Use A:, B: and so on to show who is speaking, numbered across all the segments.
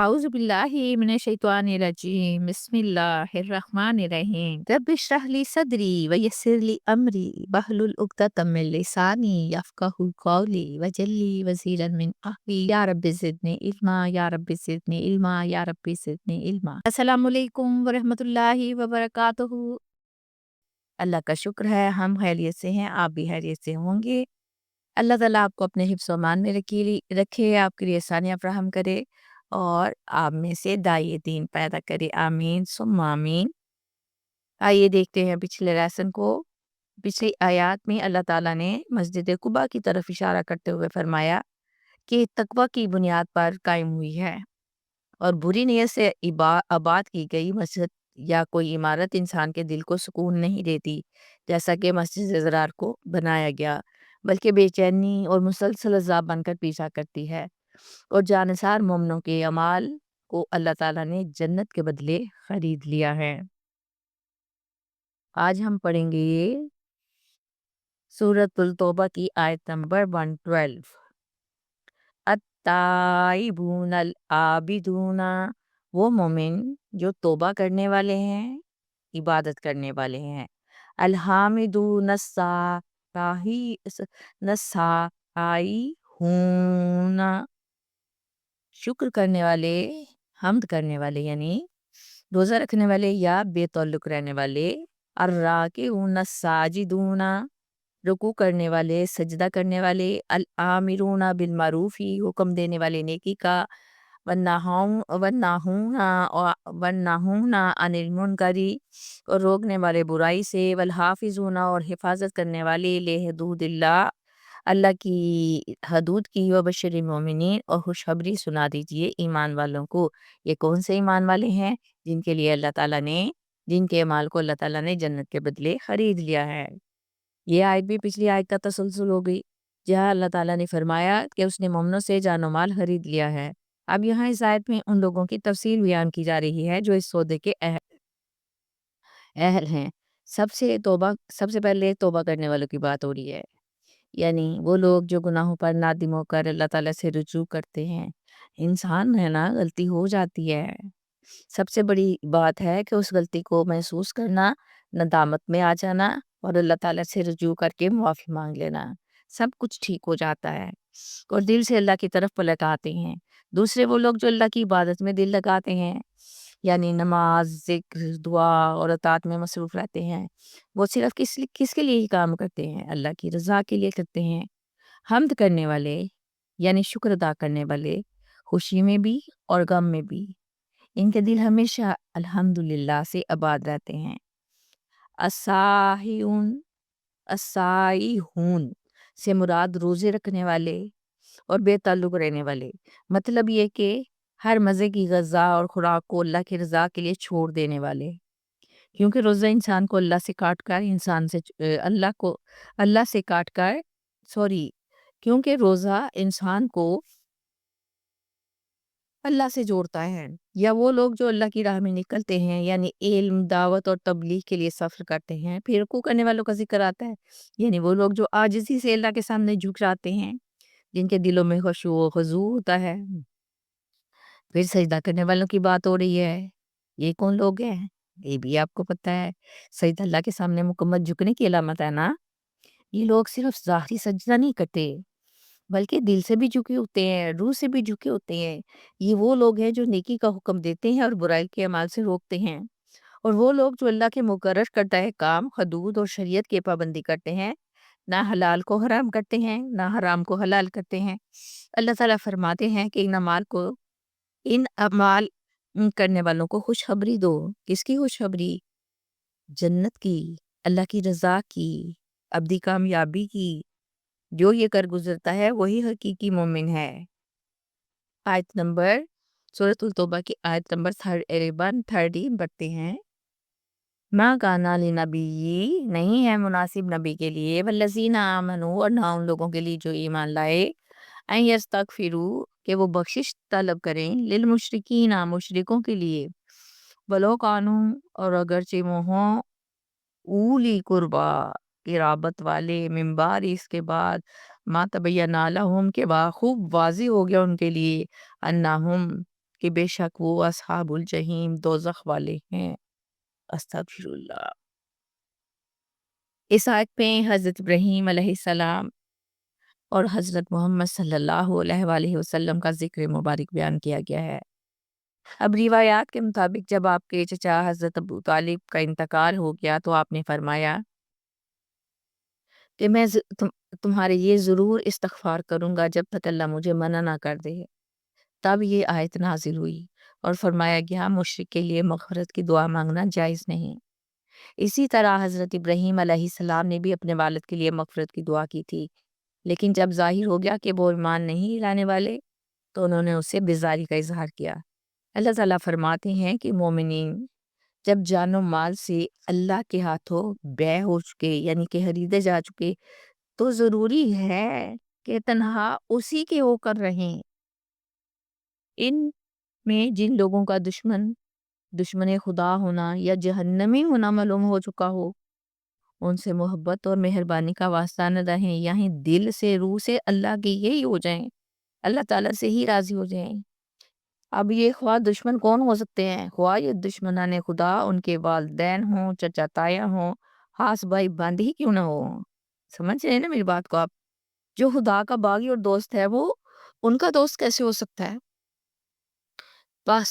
A: أعوذ بالله من الشيطان الرجيم بسم الله الرحمن الرحيم رب اشرح لي صدري ويسر لي أمري واحلل عقدة من لساني يفقهوا قولي واجعل لي وزيرا من أهلي يا رب زدني علما يا رب زدني علما يا رب زدني علما السلام علیکم ورحمۃ اللہ وبرکاتہ۔ اللہ کا شکر ہے ہم خیریت سے ہیں، آپ بھی خیریت سے ہوں گے۔ اللہ تعالیٰ آپ کو اپنے حفظ و امان میں رکھے، آپ کے لیے آسانیاں فراہم کرے اور آپ میں سے داعی دین پیدا کرے، آمین ثم آمین۔ آئیے دیکھتے ہیں پچھلے لیسن کو۔ پچھلی آیات میں اللہ تعالیٰ نے مسجد قباء کی طرف اشارہ کرتے ہوئے فرمایا کہ تقوی کی بنیاد پر قائم ہوئی ہے اور بری نیت سے آباد کی گئی مسجد یا کوئی عمارت انسان کے دل کو سکون نہیں دیتی جیسا کہ مسجد ضرار کو بنایا گیا، بلکہ بے چینی اور مسلسل عذاب بن کر پیچھا کرتی ہے۔ اور جانثار مومنوں کے اعمال کو اللہ تعالیٰ نے جنت کے بدلے خرید لیا ہے۔ آج ہم پڑھیں گے سورۃ التوبہ کی آیت نمبر 112۔ التائبون العابدون، وہ مومن جو توبہ کرنے والے ہیں، عبادت کرنے والے ہیں۔ الحامدون السائحون، شکر کرنے والے، حمد کرنے والے یعنی روزہ رکھنے والے یا بے تعلق رہنے والے۔ الراکعون الساجدون، رکوع کرنے والے، سجدہ کرنے والے۔ الآمرون بالمعروف، حکم دینے والے نیکی کا۔ والناہون عن المنکر، اور روکنے والے برائی سے۔ والحافظون، اور حفاظت کرنے والے۔ لحدود اللہ، اللہ کی حدود کی۔ وبشر المؤمنین، اور خوشخبری سنا دیجئے ایمان والوں کو۔ یہ کون سے ایمان والے ہیں؟ جن کے لیے اللہ تعالیٰ نے، جن کے اعمال کو اللہ تعالیٰ نے جنت کے بدلے خرید لیا ہے۔ یہ آیت بھی پچھلی آیت کا تسلسل ہو گئی، جہاں اللہ تعالیٰ نے فرمایا کہ اس نے مومنوں سے جان و مال خرید لیا ہے۔ اب یہاں اس آیت میں ان لوگوں کی تفصیل بیان کی جا رہی ہے جو اس سودے کے اہل ہیں۔ سب سے پہلے توبہ کرنے والوں کی بات ہو رہی ہے، یعنی وہ لوگ جو گناہوں پر نادم ہو کر اللہ تعالیٰ سے رجوع کرتے ہیں۔ انسان ہے نا، غلطی ہو جاتی ہے، سب سے بڑی بات ہے کہ اس غلطی کو محسوس کرنا، ندامت میں آ جانا اور اللہ تعالیٰ سے رجوع کر کے معافی مانگ لینا، سب کچھ ٹھیک ہو جاتا ہے اور دل سے اللہ کی طرف پلٹ آتے ہیں۔ دوسرے وہ لوگ جو اللہ کی عبادت میں دل لگاتے ہیں، یعنی نماز، ذکر، دعا اور اطاعت میں مصروف رہتے ہیں، وہ صرف کس کے لیے ہی کام کرتے ہیں؟ اللہ کی رضا کے لیے کرتے ہیں۔ حمد کرنے والے یعنی شکر ادا کرنے والے، خوشی میں بھی اور غم میں بھی، ان کے دل ہمیشہ الحمدللہ سے آباد رہتے ہیں۔ السائحون سے مراد روزے رکھنے والے اور بے تعلق رہنے والے، مطلب یہ کہ ہر مزے کی غذا اور خوراک کو اللہ کی رضا کے لیے چھوڑ دینے والے، کیونکہ روزہ انسان کو اللہ سے کاٹ کر کیونکہ روزہ انسان کو اللہ سے جوڑتا ہے۔ یا وہ لوگ جو اللہ کی راہ میں نکلتے ہیں، یعنی علم، دعوت اور تبلیغ کے لیے سفر کرتے ہیں۔ پھر رکوع کرنے والوں کا ذکر آتا ہے، یعنی وہ لوگ جو عاجزی سے اللہ کے سامنے جھک جاتے ہیں، جن کے دلوں میں خشوع و خضوع ہوتا ہے۔ پھر سجدہ کرنے والوں کی بات ہو رہی ہے۔ یہ کون لوگ ہیں؟ یہ بھی آپ کو پتہ ہے، سجدہ اللہ کے سامنے مکمل جھکنے کی علامت ہے نا۔ یہ لوگ صرف ظاہری سجدہ نہیں کرتے بلکہ دل سے بھی جھکے ہوتے ہیں، روح سے بھی جھکے ہوتے ہیں۔ یہ وہ لوگ ہیں جو نیکی کا حکم دیتے ہیں اور برائی کے اعمال سے روکتے ہیں، اور وہ لوگ جو اللہ کے مقرر کردہ احکام، حدود اور شریعت کی پابندی کرتے ہیں، نہ حلال کو حرام کرتے ہیں نہ حرام کو حلال کرتے ہیں۔ اللہ تعالیٰ فرماتے ہیں کہ ان اعمال کرنے والوں کو خوشخبری دو۔ کس کی خوشخبری؟ جنت کی، اللہ کی رضا کی، ابدی کامیابی کی۔ جو یہ کر گزرتا ہے وہی حقیقی مومن ہے۔ سورۃ التوبہ کی آیت نمبر 130 پڑھتے ہیں۔ ما کانا لنبی، نہیں ہے مناسب نبی کے لیے، والذین آمنوا، اور نہ ان لوگوں کے لیے جو ایمان لائے، ان یستغفروا، کہ وہ بخشش طلب کریں، للمشرکین، مشرکوں کے لیے، ولو کانوا، اور اگرچہ وہ ہوں، اولی قربا، قرابت والے، من بعد، اس کے بعد، ما تبین لہم، کے بعد خوب واضح ہو گیا ان کے لیے، انہم، کہ بے شک وہ اصحاب الجحیم دوزخ والے ہیں۔ استغفر اللہ۔ اس آیت میں حضرت ابراہیم علیہ السلام اور حضرت محمد صلی اللہ علیہ وآلہ وسلم کا ذکر مبارک بیان کیا گیا ہے۔ اب روایات کے مطابق جب آپ کے چچا حضرت ابو طالب کا انتقال ہو گیا تو آپ نے فرمایا کہ میں تمہارے یہ ضرور استغفار کروں گا جب تک اللہ مجھے منع نہ کر دے۔ تب یہ آیت نازل ہوئی اور فرمایا گیا مشرک کے لیے مغفرت کی دعا مانگنا جائز نہیں۔ اسی طرح حضرت ابراہیم علیہ السلام نے بھی اپنے والد کے لیے مغفرت کی دعا کی تھی، لیکن جب ظاہر ہو گیا کہ وہ ایمان نہیں لانے والے تو انہوں نے اسے بیزاری کا اظہار کیا۔ اللہ تعالیٰ فرماتے ہیں کہ مومنین جب جان و مال سے اللہ کے ہاتھوں بے ہو چکے یعنی کہ خریدے جا چکے تو ضروری ہے کہ تنہا اسی کے ہو کر رہیں۔ ان میں جن لوگوں کا دشمن خدا ہونا یا جہنمی ہونا معلوم ہو چکا ہو ان سے محبت اور مہربانی کا واسطہ نہ رہیں، یہیں دل سے روح سے اللہ کے یہی ہو جائیں، اللہ تعالیٰ سے ہی راضی ہو جائیں۔ اب یہ خواہ دشمن کون ہو سکتے ہیں؟ خواہ یہ دشمنان خدا ان کے والدین ہوں، چچا تایا ہوں، خاص بھائی بند ہی کیوں نہ ہو۔ سمجھ رہے ہیں نا میری بات کو آپ؟ جو خدا کا باغی اور دوست ہے وہ ان کا دوست کیسے ہو سکتا ہے؟ بس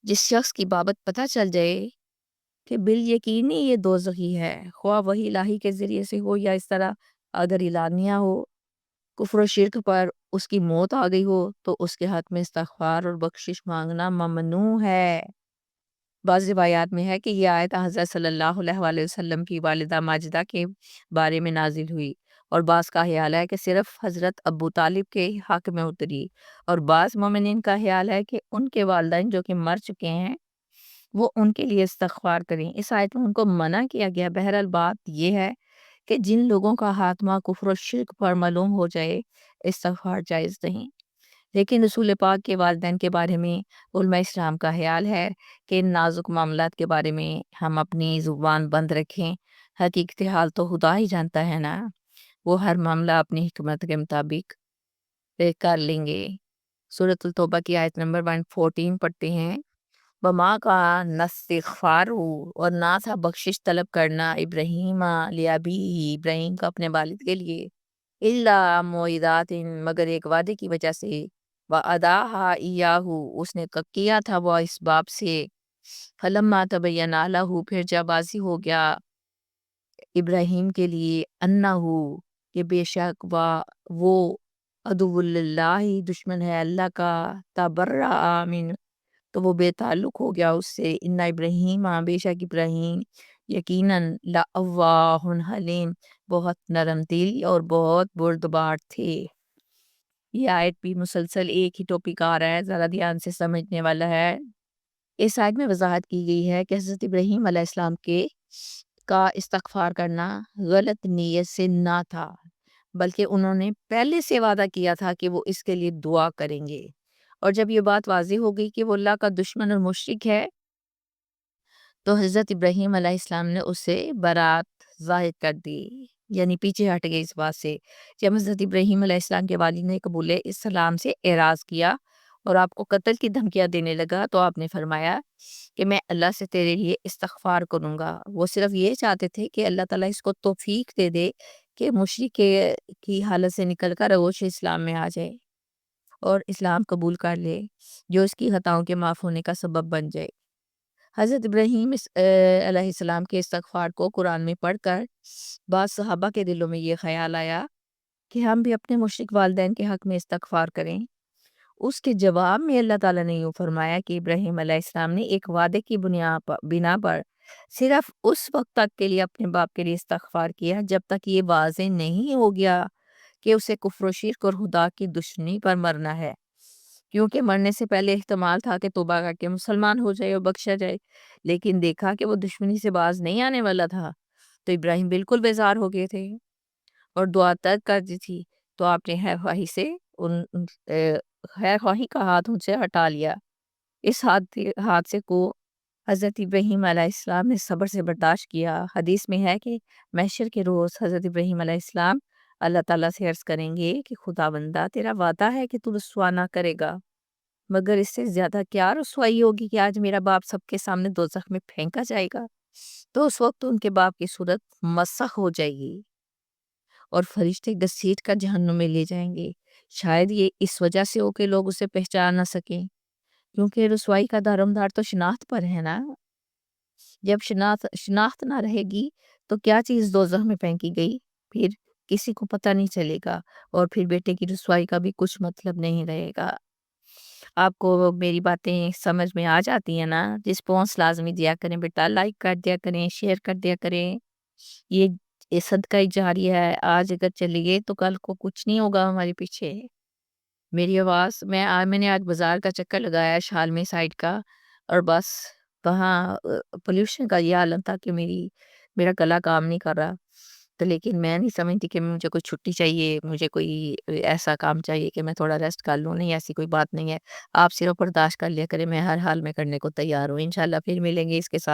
A: جس شخص کی بابت پتہ چل جائے کہ بالیقینی یہ دوزخی ہے، خواہ وہی الہی کے ذریعے سے ہو یا اس طرح اگر اعلانیہ ہو، کفر و شرک پر اس کی موت آ گئی ہو تو اس کے حق میں استغفار اور بخشش مانگنا ممنوع ہے۔ بعض روایات میں ہے کہ یہ آیت حضرت صلی اللہ علیہ وآلہ وسلم کی والدہ ماجدہ کے بارے میں نازل ہوئی، اور بعض کا خیال ہے کہ صرف حضرت ابو طالب کے حق میں اتری، اور بعض مومنین کا خیال ہے کہ ان کے والدین جو کہ مر چکے ہیں وہ ان کے لیے استغفار کریں۔ اس آیت میں ان کو منع کیا گیا۔ بہرحال بات یہ ہے کہ جن لوگوں کا خاتمہ کفر و شرک پر معلوم ہو جائے استغفار جائز نہیں، لیکن رسول پاک کے والدین کے بارے میں علماء اسلام کا خیال ہے کہ ان نازک معاملات کے بارے میں ہم اپنی زبان بند رکھیں۔ حقیقت حال تو خدا ہی جانتا ہے نا، وہ ہر معاملہ اپنی حکمت کے مطابق کر لیں گے۔ سورۃ التوبہ کی آیت نمبر 114 پڑھتے ہیں، وما کا نستغفار اور نہ تھا بخشش طلب کرنا ابراہیم لیابی ابراہیم کا اپنے والد کے لیے الا موعدات مگر ایک وعدے کی وجہ سے وعداہا ایاہو اس نے کیا تھا وہ اس باب سے فلما تبین لہ پھر جب واضح ہو گیا ابراہیم کے لیے انہو کہ بے شک وہ عدو اللہ دشمن ہے اللہ کا تبرأ من تو وہ بے تعلق ہو گیا اس سے۔ ان ابراہیم بے شک ابراہیم یقیناً لأواہ حلیم بہت نرم دل اور بہت بردبار تھے۔ یہ آیت بھی مسلسل ایک ہی ٹاپک آ رہا ہے، ذرا دھیان سے سمجھنے والا ہے۔ اس آیت میں وضاحت کی گئی ہے کہ حضرت ابراہیم علیہ السلام کا استغفار کرنا غلط نیت سے نہ تھا، بلکہ انہوں نے پہلے سے وعدہ کیا تھا کہ وہ اس کے لیے دعا کریں گے، اور جب یہ بات واضح ہو گئی کہ وہ اللہ کا دشمن اور مشرک ہے تو حضرت ابراہیم علیہ السلام نے اسے برات ظاہر کر دی، یعنی پیچھے ہٹ گئے اس بات سے۔ جب حضرت ابراہیم علیہ السلام کے والد نے قبول اسلام سے اعراض کیا اور آپ کو قتل کی دھمکیاں دینے لگا تو آپ نے فرمایا کہ میں اللہ سے تیرے لیے استغفار کروں گا۔ وہ صرف یہ چاہتے تھے کہ اللہ تعالیٰ اس کو توفیق دے دے کہ مشرک کی حالت سے نکل کر روش اسلام میں آ جائے اور اسلام قبول کر لے، جو اس کی خطاؤں کے معاف ہونے کا سبب بن جائے۔ حضرت ابراہیم علیہ السلام کے استغفار کو قرآن میں پڑھ کر بعض صحابہ کے دلوں میں یہ خیال آیا کہ ہم بھی اپنے مشرک والدین کے حق میں استغفار کریں۔ اس کے جواب میں اللہ تعالیٰ نے یوں فرمایا کہ ابراہیم علیہ السلام نے ایک وعدے کی بنا پر صرف اس وقت تک کے لیے اپنے باپ کے لیے استغفار کیا جب تک یہ واضح نہیں ہو گیا کہ اسے کفر و شرک اور خدا کی دشمنی پر مرنا ہے، کیونکہ مرنے سے پہلے احتمال تھا کہ توبہ کر کے مسلمان ہو جائے اور بخشا جائے، لیکن دیکھا کہ وہ دشمنی سے باز نہیں آنے والا تھا تو ابراہیم بالکل بیزار ہو گئے تھے اور دعا ترک کر دی تھی، تو آپ نے خیر خواہی کا ہاتھ ان سے ہٹا لیا۔ اس حادثے کو حضرت ابراہیم علیہ السلام نے صبر سے برداشت کیا۔ حدیث میں ہے کہ محشر کے روز حضرت ابراہیم علیہ السلام اللہ تعالیٰ سے عرض کریں گے کہ خدا بندہ تیرا وعدہ ہے کہ تو رسوا نہ کرے گا، مگر اس سے زیادہ کیا رسوائی ہوگی کہ آج میرا باپ سب کے سامنے دوزخ میں پھینکا جائے گا۔ تو اس وقت ان کے باپ کی صورت مسخ ہو جائے گی اور فرشتے گھسیٹ کر جہنم میں لے جائیں گے۔ شاید یہ اس وجہ سے ہو کہ لوگ اسے پہچان نہ سکیں، کیونکہ رسوائی کا دارمدار تو شناخت پر ہے نا۔ جب شناخت نہ رہے گی تو کیا چیز دوزخ میں پھینکی گئی پھر کسی کو پتہ نہیں چلے گا، اور پھر بیٹے کی رسوائی کا بھی کچھ مطلب نہیں رہے گا۔ آپ کو میری باتیں سمجھ میں آ جاتی ہیں نا؟ رسپانس لازمی دیا کریں بیٹا، لائک کر دیا کریں، شیئر کر دیا کریں۔ یہ صدقہ جاریہ ہے، آج اگر چلی گئی تو کل کو کچھ نہیں ہوگا ہمارے پیچھے۔ میری آواز میں نے آج بازار کا چکر لگایا ہے، شالمی سائڈ کا، اور بس وہاں پولیوشن کا یہ عالم تھا کہ میرا گلا کام نہیں کر رہا، تو لیکن میں نہیں سمجھتی کہ مجھے کوئی چھٹی چاہیے، مجھے کوئی ایسا کام چاہیے کہ میں تھوڑا ریسٹ کر لوں۔ نہیں، ایسی کوئی بات نہیں ہے، آپ صرف برداشت کر لیا کریں، میں ہر حال میں کرنے کو تیار ہوں۔ انشاءاللہ پھر ملیں گے اس کے ساتھ۔